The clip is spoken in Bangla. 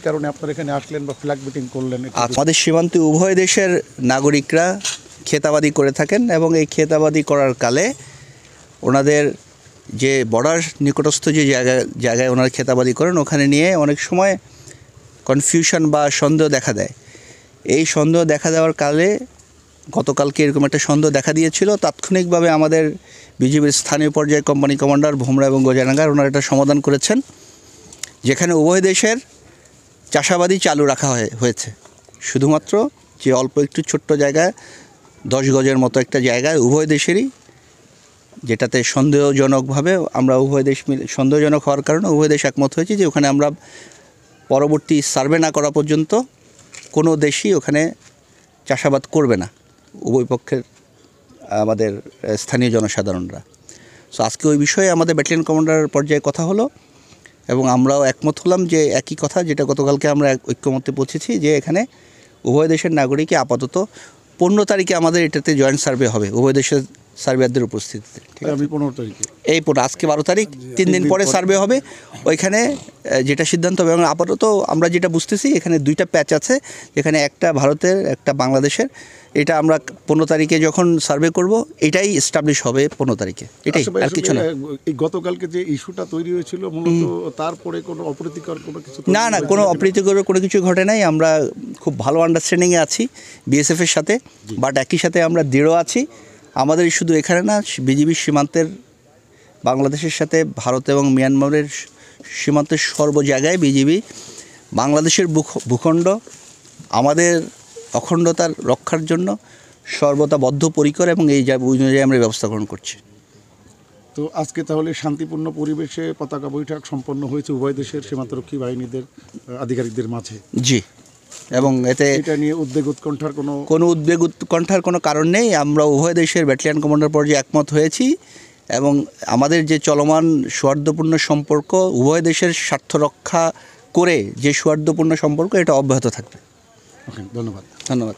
কারণে আপনারা এখানে আসলেন বা ফ্ল্যাগ মিটিং করলেন? আমাদের সীমান্তে উভয় দেশের নাগরিকরা খেতাবাদি করে থাকেন এবং এই খেতাবাদি করার কালে ওনাদের যে বর্ডার নিকটস্থ যে জায়গায় ওনারা খেতাবাদি করেন ওখানে নিয়ে অনেক সময় কনফিউশন বা সন্দেহ দেখা দেয়। এই সন্দেহ দেখা দেওয়ার কালে গতকালকে এরকম একটা সন্দেহ দেখা দিয়েছিল। তাৎক্ষণিকভাবে আমাদের বিজিবির স্থানীয় পর্যায়ে কোম্পানি কমান্ডার ভোমরা এবং গজানাঙ্গার ওনারা এটা সমাধান করেছেন, যেখানে উভয় দেশের চাষাবাদি চালু রাখা হয়েছে। শুধুমাত্র যে অল্প একটু ছোট্ট জায়গায় 10 গজের মতো একটা জায়গায় উভয় দেশেরই, যেটাতে সন্দেহজনকভাবে আমরা উভয় দেশ মিলে সন্দেহজনক হওয়ার কারণে উভয় দেশ একমত হয়েছে যে ওখানে আমরা পরবর্তী সার্ভে না করা পর্যন্ত কোনো দেশই ওখানে চাষাবাদ করবে না, উভয় পক্ষের আমাদের স্থানীয় জনসাধারণরা। সো আজকে ওই বিষয়ে আমাদের ব্যাটালিয়ন কমান্ডার পর্যায়ে কথা হলো এবং আমরাও একমত হলাম যে একই কথা যেটা গতকালকে আমরা ঐক্যমত্যে পৌঁছেছি, যে এখানে উভয় দেশের নাগরিকই আপাতত 15 তারিখে আমাদের এটাতে জয়েন্ট সার্ভে হবে উভয় দেশের সার্ভেয়ারদের উপস্থিতিতে। ঠিক আছে, 15 তারিখে এই আজকে 12 তারিখ, 3 দিন পরে সার্ভে হবে। ওইখানে যেটা সিদ্ধান্ত হবে, এবং আপাতত আমরা যেটা বুঝতেছি এখানে 2টা প্যাচ আছে, যেখানে একটা ভারতের একটা বাংলাদেশের। এটা আমরা 15 তারিখে যখন সার্ভে করব এটাই এস্টাবলিশ হবে 15 তারিখে, এটাই, আর কিছু না। এই গতকালকে যে ইস্যুটা তৈরি হয়েছিল মূলত তারপরে কোনো অপ্রীতিকর কোনো কিছু? না, কোনো অপ্রীতিকর কোনো কিছু ঘটে নাই। আমরা খুব ভালো আন্ডারস্ট্যান্ডিংয়ে আছি বিএসএফের সাথে, বাট একই সাথে আমরা দৃঢ় আছি। আমাদের শুধু এখানে না, বিজিবির সীমান্তের বাংলাদেশের সাথে ভারত এবং মিয়ানমারের সীমান্তের সর্ব জায়গায় বিজিবি বাংলাদেশের ভূখণ্ড আমাদের অখণ্ডতার রক্ষার জন্য সর্বদা বদ্ধপরিকর, এবং এই অনুযায়ী আমরা ব্যবস্থা গ্রহণ করছি। তো আজকে তাহলে শান্তিপূর্ণ পরিবেশে পতাকা বৈঠক সম্পন্ন হয়েছে উভয় দেশের সীমান্তরক্ষী বাহিনীদের আধিকারিকদের মাঝে? জি। এবং এটা নিয়ে উদ্বেগ উৎকণ্ঠার কোনো কারণ নেই। আমরা উভয় দেশের ব্যাটালিয়ন কমান্ডার পর্যায়ে একমত হয়েছি এবং আমাদের যে চলমান সৌহার্দ্যপূর্ণ সম্পর্ক, উভয় দেশের স্বার্থ রক্ষা করে যে সৌহার্দ্যপূর্ণ সম্পর্ক, এটা অব্যাহত থাকবে। ওকে, ধন্যবাদ। ধন্যবাদ।